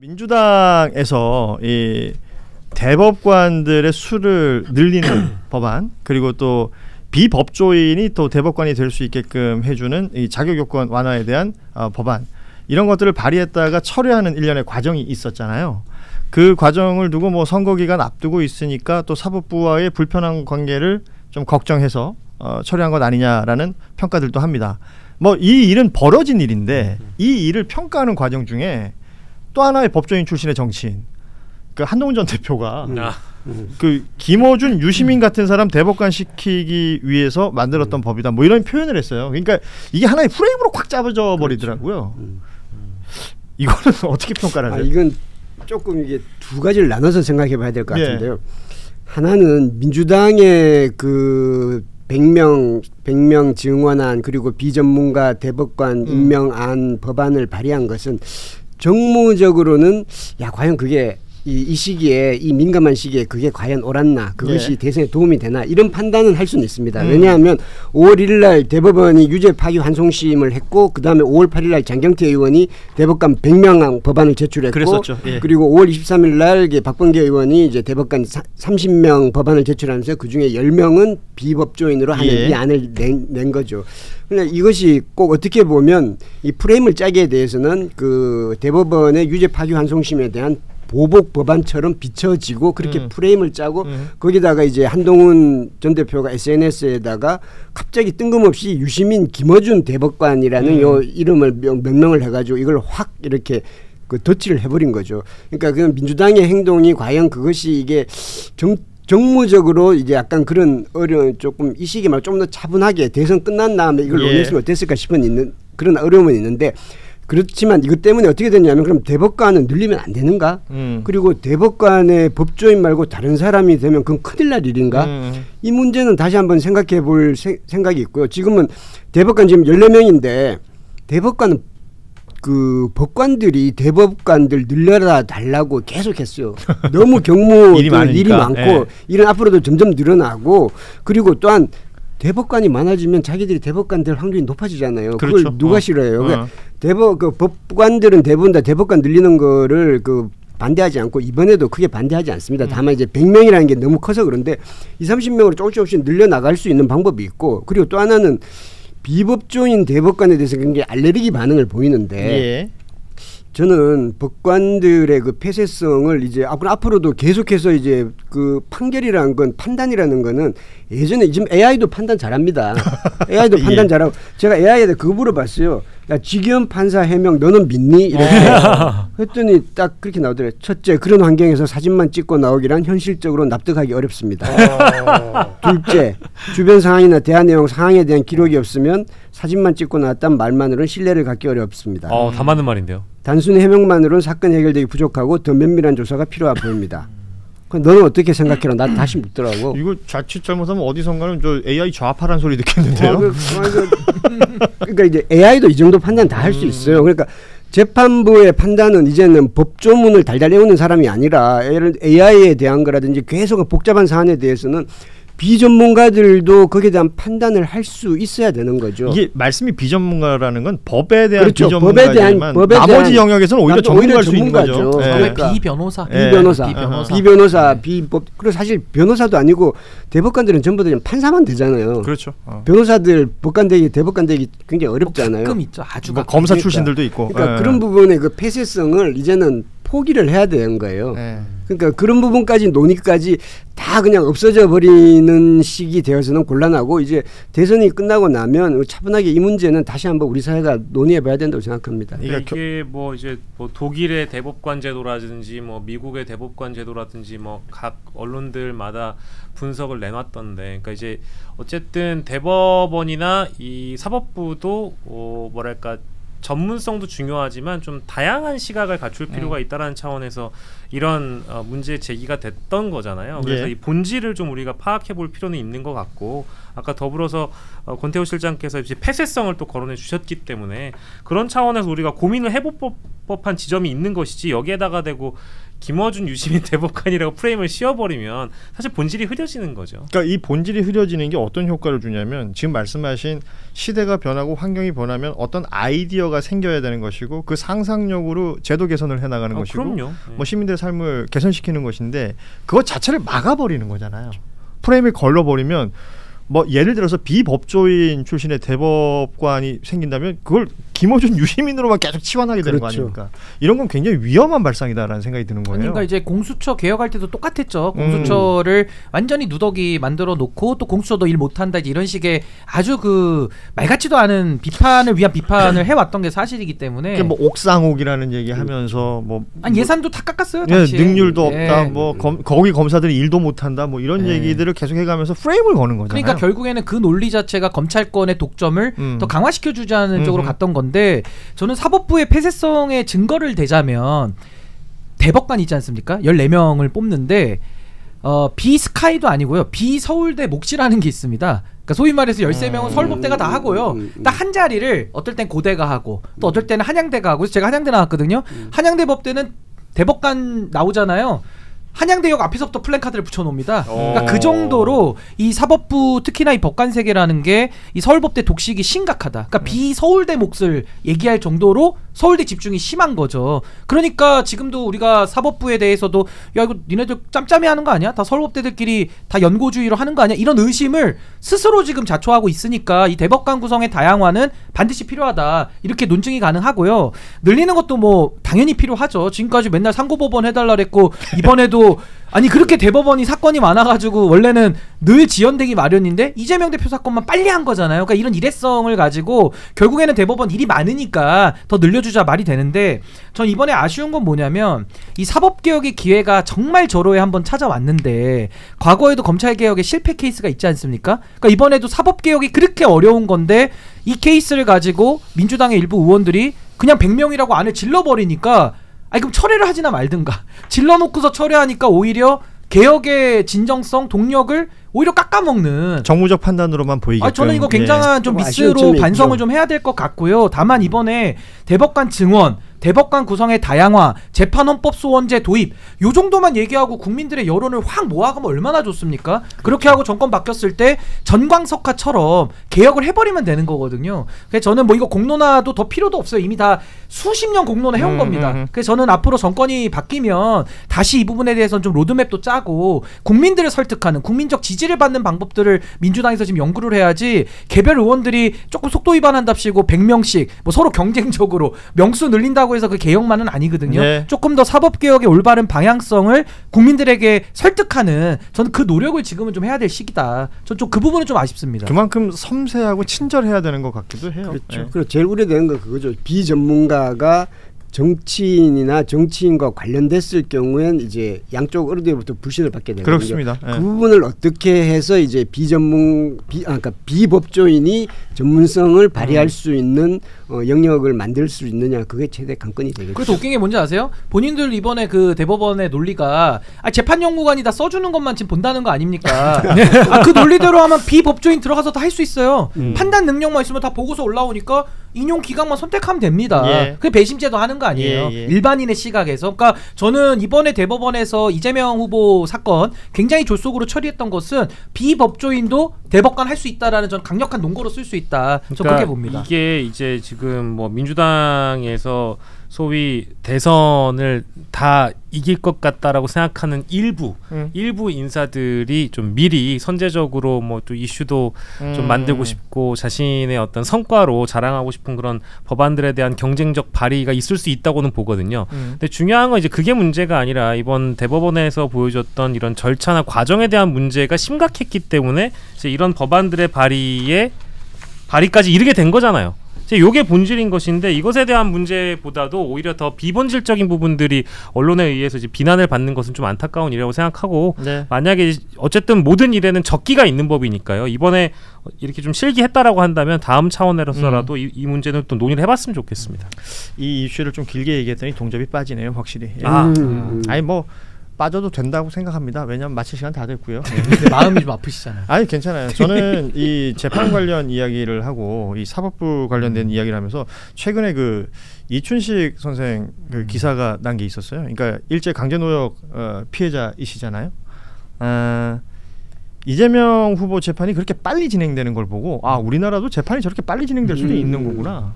민주당에서 이 대법관들의 수를 늘리는 법안, 그리고 또 비법조인이 또 대법관이 될 수 있게끔 해주는 이 자격 요건 완화에 대한 법안, 이런 것들을 발의했다가 철회하는 일련의 과정이 있었잖아요. 그 과정을 두고 뭐 선거 기간 앞두고 있으니까 또 사법부와의 불편한 관계를 좀 걱정해서 철회한 것 아니냐라는 평가들도 합니다. 뭐 이 일은 벌어진 일인데 이 일을 평가하는 과정 중에 또 하나의 법조인 출신의 정치인, 그 한동훈 전 대표가 그 김어준, 유시민 같은 사람 대법관 시키기 위해서 만들었던 법이다, 뭐 이런 표현을 했어요. 그러니까 이게 하나의 프레임으로 꽉 잡아져 버리더라고요. 이거는 어떻게 평가를 하세요? 이건 조금 이게 두 가지를 나눠서 생각해 봐야 될 것 같은데요. 하나는 민주당의 그 100명 증원안, 그리고 비전문가 대법관 임명안 법안을 발의한 것은 정무적으로는 과연 그게 이 시기에, 이 민감한 시기에 그게 과연 옳았나, 그것이 대선에 도움이 되나, 이런 판단은 할 수는 있습니다. 왜냐하면 5월 1일 날 대법원이 유죄 파기 환송심을 했고, 그 다음에 5월 8일 날 장경태 의원이 대법관 100명 법안을 제출했고, 그랬었죠. 예. 그리고 5월 23일 날 박범계 의원이 이제 대법관 30명 법안을 제출하면서 그 중에 10명은 비법조인으로 하는 이 안을 낸 거죠. 근데 이것이 꼭 어떻게 보면 이 프레임을 짜기에 대해서는 그 대법원의 유죄 파기 환송심에 대한 보복 법안처럼 비춰지고, 그렇게 프레임을 짜고 거기다가 이제 한동훈 전 대표가 SNS에다가 갑자기 뜬금없이 유시민, 김어준 대법관이라는 요 이름을 명명을 해가지고 이걸 확 이렇게 그 덧칠을 해버린 거죠. 그러니까 그 민주당의 행동이 과연 그것이 이게 정무적으로 이제 약간 그런 어려운, 조금 이 시기에 좀 더 차분하게 대선 끝난 다음에 이걸 논의했으면 어땠을까 싶은 그런 어려움은 있는데, 그렇지만 이것 때문에 어떻게 됐냐면, 그럼 대법관은 늘리면 안 되는가? 그리고 대법관의 법조인 말고 다른 사람이 되면 그건 큰일 날 일인가? 이 문제는 다시 한번 생각해 볼 생각이 있고요. 지금은 대법관 지금 14명인데 대법관은 그 법관들이 대법관들 늘려라 달라고 계속했어요. 너무 경무 일이 많고 일은 앞으로도 점점 늘어나고, 그리고 또한 대법관이 많아지면 자기들이 대법관 될 확률이 높아지잖아요. 그렇죠. 그걸 누가 싫어해요? 그 법관들은 대부분 다 대법관 늘리는 거를 그 반대하지 않고 이번에도 크게 반대하지 않습니다. 다만 이제 100명이라는 게 너무 커서 그런데 20-30명으로 조금씩 늘려나갈 수 있는 방법이 있고, 그리고 또 하나는 비법조인 대법관에 대해서 굉장히 알레르기 반응을 보이는데 저는 법관들의 그 폐쇄성을 이제 앞으로도 계속해서 이제 그 판결이라는 건, 판단이라는 거는, 예전에 지금 AI도 판단 잘합니다. AI도 판단 잘하고, 제가 AI한테 그거 물어봤어요. 야, 지기현 판사 해명 너는 믿니? 이렇게 했더니 딱 그렇게 나오더래요. 첫째, 그런 환경에서 사진만 찍고 나오기란 현실적으로 납득하기 어렵습니다. 둘째, 주변 상황이나 대화 내용 상황에 대한 기록이 없으면 사진만 찍고 나왔다는 말만으로는 신뢰를 갖기 어렵습니다. 다 맞는 말인데요. 단순히 해명만으로는 사건 해결되기 부족하고 더 면밀한 조사가 필요해 보입니다. 너는 어떻게 생각해라? 나 다시 묻더라고. 이거 자칫 잘못하면 어디선가는 저 AI 좌파라는 소리 듣겠는데요. 그러니까 이제 AI도 이 정도 판단 다 할 수 있어요. 그러니까 재판부의 판단은 이제는 법조문을 달달 외우는 사람이 아니라 AI에 대한 거라든지 계속 복잡한 사안에 대해서는 비전문가들도 거기에 대한 판단을 할 수 있어야 되는 거죠. 이게 말씀이 비전문가라는 건 법에 대한 비전문가지만 나머지 영역에서는 오히려 전문가일 수 있는 거죠. 그러니까 비변호사. 비법. 그리고 사실 변호사도 아니고 대법관들은 전부 다 판사만 되잖아요. 그렇죠. 변호사들 법관 되기, 대법관 되기 굉장히 어렵잖아요. 가끔 있죠. 아주 가끔. 검사 출신들도 있고. 그러니까 그런 부분의 그 폐쇄성을 이제는 포기를 해야 되는 거예요. 그러니까 그런 부분까지 논의까지 다 그냥 없어져 버리는 시기 되어서는 곤란하고, 이제 대선이 끝나고 나면 차분하게 이 문제는 다시 한번 우리 사회가 논의해봐야 된다고 생각합니다. 이게 뭐 이제 뭐 독일의 대법관 제도라든지 뭐 미국의 대법관 제도라든지 뭐 각 언론들마다 분석을 내놨던데, 그러니까 이제 어쨌든 대법원이나 이 사법부도 뭐랄까. 전문성도 중요하지만 좀 다양한 시각을 갖출 필요가 있다라는 차원에서 이런 문제 제기가 됐던 거잖아요. 그래서 이 본질을 좀 우리가 파악해 볼 필요는 있는 것 같고, 아까 더불어서 권태호 실장께서 이제 폐쇄성을 또 거론해 주셨기 때문에 그런 차원에서 우리가 고민을 해볼 법한 지점이 있는 것이지, 여기에다가 대고 김어준 유시민 대법관이라고 프레임을 씌워버리면 사실 본질이 흐려지는 거죠. 그러니까 이 본질이 흐려지는 게 어떤 효과를 주냐면 지금 말씀하신 시대가 변하고 환경이 변하면 어떤 아이디어가 생겨야 되는 것이고 그 상상력으로 제도 개선을 해나가는 것이고 그럼요. 뭐 시민들의 삶을 개선시키는 것인데 그것 자체를 막아버리는 거잖아요. 프레임을 걸러버리면 뭐 예를 들어서 비법조인 출신의 대법관이 생긴다면 그걸 김어준 유시민으로만 계속 치환하게 되는 거 아닙니까? 이런 건 굉장히 위험한 발상이다라는 생각이 드는 거예요. 그러니까 이제 공수처 개혁할 때도 똑같았죠. 공수처를 완전히 누더기 만들어 놓고 또 공수처도 일 못한다 이런 식의 아주 그 말 같지도 않은 비판을 위한 비판을 해왔던 게 사실이기 때문에 뭐 옥상옥이라는 얘기하면서 뭐 아니 예산도 다 깎았어요. 예, 당시에. 능률도 예. 없다. 뭐 거기 검사들이 일도 못한다. 뭐 이런 얘기들을 계속 해가면서 프레임을 거는 거잖아요. 그러니까 결국에는 그 논리 자체가 검찰권의 독점을 더 강화시켜 주자는 쪽으로 갔던 건데 저는 사법부의 폐쇄성의 증거를 대자면 대법관 있지 않습니까? 14명을 뽑는데 비스카이도 아니고요. 비서울대 몫이라는 게 있습니다. 그러니까 소위 말해서 13명은 서울법대가 다 하고요. 딱 한 자리를 어떨 땐 고대가 하고 또 어떨 때는 한양대가 하고 제가 한양대 나왔거든요. 한양대 법대는 대법관 나오잖아요. 한양대역 앞에서부터 플랜카드를 붙여놓습니다. 그러니까 그 정도로 이 사법부 특히나 이 법관 세계라는 게 이 서울법대 독식이 심각하다. 그러니까 비서울대 몫을 얘기할 정도로 서울대 집중이 심한 거죠. 그러니까 지금도 우리가 사법부에 대해서도 야 이거 니네들 짬짬이 하는 거 아니야? 다 서울법대들끼리 다 연고주의로 하는 거 아니야? 이런 의심을 스스로 지금 자초하고 있으니까 이 대법관 구성의 다양화는 반드시 필요하다. 이렇게 논증이 가능하고요. 늘리는 것도 뭐 당연히 필요하죠. 지금까지 맨날 상고법원 해달라 그랬고 이번에도 아니 그렇게 대법원이 사건이 많아가지고 원래는 늘 지연되기 마련인데 이재명 대표 사건만 빨리 한 거잖아요. 그러니까 이런 일회성을 가지고 결국에는 대법원 일이 많으니까 더 늘려주자 말이 되는데 전 이번에 아쉬운 건 뭐냐면 이 사법개혁의 기회가 정말 저로에 한번 찾아왔는데 과거에도 검찰개혁의 실패 케이스가 있지 않습니까? 그러니까 이번에도 사법개혁이 그렇게 어려운 건데 이 케이스를 가지고 민주당의 일부 의원들이 그냥 100명이라고 안을 질러버리니까 아니 그럼 철회를 하지나 말든가 질러놓고서 철회하니까 오히려 개혁의 진정성, 동력을 오히려 깎아먹는 정무적 판단으로만 보이게끔. 저는 이거 굉장한 좀 미스로 반성을 좀 해야 될 것 같고요. 다만 이번에 대법관 증원, 대법관 구성의 다양화, 재판헌법소원제 도입 요 정도만 얘기하고 국민들의 여론을 확 모아가면 얼마나 좋습니까? 그렇게 하고 정권 바뀌었을 때 전광석화처럼 개혁을 해버리면 되는 거거든요. 그래서 저는 뭐 이거 공론화도 더 필요도 없어요. 이미 다 수십 년 공론화 해온 겁니다. 그래서 저는 앞으로 정권이 바뀌면 다시 이 부분에 대해서는 좀 로드맵도 짜고 국민들을 설득하는 국민적 지지를 받는 방법들을 민주당에서 지금 연구를 해야지 개별 의원들이 조금 속도 위반한답시고 100명씩 뭐 서로 경쟁적으로 명수 늘린다고 해서 그 개혁만은 아니거든요. 네. 조금 더 사법개혁의 올바른 방향성을 국민들에게 설득하는 저는 그 노력을 지금은 좀 해야 될 시기다. 전 좀 그 부분은 좀 아쉽습니다. 그만큼 섬세하고 친절해야 되는 것 같기도 해요. 그렇죠. 네. 그리고 제일 우려되는 건 그거죠. 비전문가가 정치인이나 정치인과 관련됐을 경우엔 이제 양쪽 어른들부터 불신을 받게 되거든요. 그렇습니다. 그 부분을 어떻게 해서 이제 그러니까 비법조인이 전문성을 발휘할 수 있는 영역을 만들 수 있느냐 그게 최대 관건이 되겠죠. 그래서 웃긴 게 뭔지 아세요? 본인들 이번에 그 대법원의 논리가 재판연구관이 다 써주는 것만 지금 본다는 거 아닙니까? 그 논리대로 하면 비법조인 들어가서 다 할 수 있어요. 판단 능력만 있으면 다 보고서 올라오니까 인용 기각만 선택하면 됩니다. 예. 그게 배심제도 하는 거 아니에요. 예. 일반인의 시각에서. 그러니까 저는 이번에 대법원에서 이재명 후보 사건 굉장히 졸속으로 처리했던 것은 비법조인도 대법관 할 수 있다라는 전 강력한 논거로 쓸 수 있다. 저 그렇게 봅니다. 이게 이제 지금 뭐 민주당에서 소위 대선을 다 이길 것 같다라고 생각하는 일부 인사들이 좀 미리 선제적으로 뭐 또 이슈도 좀 만들고 싶고 자신의 어떤 성과로 자랑하고 싶은 그런 법안들에 대한 경쟁적 발의가 있을 수 있다고는 보거든요. 근데 중요한 건 이제 그게 문제가 아니라 이번 대법원에서 보여줬던 이런 절차나 과정에 대한 문제가 심각했기 때문에 이제 이런 법안들의 발의까지 이르게 된 거잖아요. 이게 본질인 것인데 이것에 대한 문제보다도 오히려 더 비본질적인 부분들이 언론에 의해서 이제 비난을 받는 것은 좀 안타까운 일이라고 생각하고 네. 만약에 어쨌든 모든 일에는 적기가 있는 법이니까요. 이번에 이렇게 좀 실기했다라고 한다면 다음 차원에서라도 이 문제는 또 논의를 해봤으면 좋겠습니다. 이 이슈를 좀 길게 얘기했더니 동접이 빠지네요, 확실히. 예. 아, 아니 뭐 빠져도 된다고 생각합니다. 왜냐하면 마칠 시간 다 됐고요. 근데 마음이 좀 아프시잖아요. 아니 괜찮아요. 저는 이 재판 관련 이야기를 하고 이 사법부 관련된 이야기를 하면서 최근에 그 이춘식 선생 그 기사가 난 게 있었어요. 그러니까 일제 강제노역 피해자이시잖아요. 이재명 후보 재판이 그렇게 빨리 진행되는 걸 보고 아 우리나라도 재판이 저렇게 빨리 진행될 수도 있는 거구나.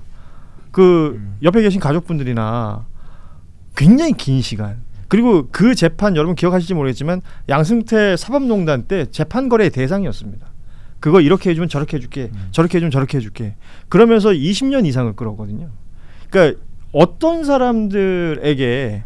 그 옆에 계신 가족분들이나 굉장히 긴 시간 그리고 그 재판 여러분 기억하실지 모르겠지만 양승태 사법농단 때 재판 거래의 대상이었습니다. 그거 이렇게 해주면 저렇게 해줄게 저렇게 해주면 저렇게 해줄게 그러면서 20년 이상을 끌었거든요. 그러니까 어떤 사람들에게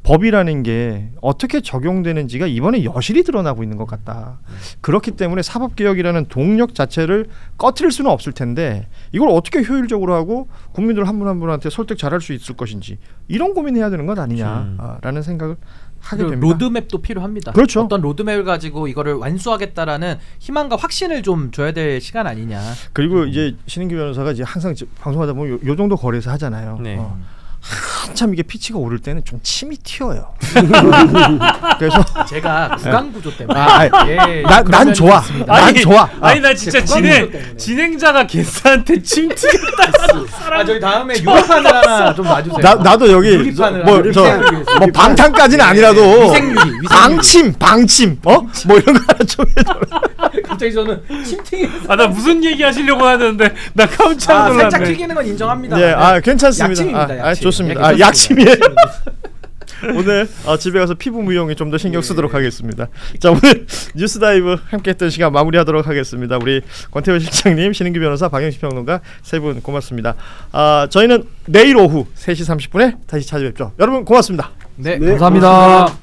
법이라는 게 어떻게 적용되는지가 이번에 여실히 드러나고 있는 것 같다. 그렇기 때문에 사법개혁이라는 동력 자체를 꺼트릴 수는 없을 텐데 이걸 어떻게 효율적으로 하고 국민들 한 분 한 분한테 설득 잘할 수 있을 것인지 이런 고민해야 되는 건 아니냐라는 생각을 하게 됩니다. 로드맵도 필요합니다. 그렇죠. 어떤 로드맵을 가지고 이거를 완수하겠다라는 희망과 확신을 좀 줘야 될 시간 아니냐. 그리고 이제 신인규 변호사가 이제 항상 방송하다 보면 요 정도 거리에서 하잖아요. 네. 한참 이게 피치가 오를 때는 좀 침이 튀어요. 그래서 제가 구강 구조 때문에 난 좋아. 난 좋아. 아니 나 진짜 진행자가 게스트한테 침 튀겠다. 저희 다음에 유리판을 하나 좀 놔주세요. 나도 여기 유리판을 뭐 방탄까지는 아니라도 위생유리. 방침 뭐 이런 거 하나 좀 해줘. 갑자기 저는 침 튀기. 나 무슨 얘기 하시려고 하는데 나 깜짝 놀랐네. 살짝 튀기는 건 인정합니다. 네, 괜찮습니다. 약침입니다. 약침. 좋습니다. 약침이에요. 오늘 집에 가서 피부 미용에 좀 더 신경 쓰도록 하겠습니다. 자, 오늘 뉴스 다이브 함께했던 시간 마무리하도록 하겠습니다. 우리 권태호 실장님, 신인규 변호사, 박영식 평론가 세 분 고맙습니다. 저희는 내일 오후 3시 30분에 다시 찾아뵙죠. 여러분 고맙습니다. 네, 감사합니다.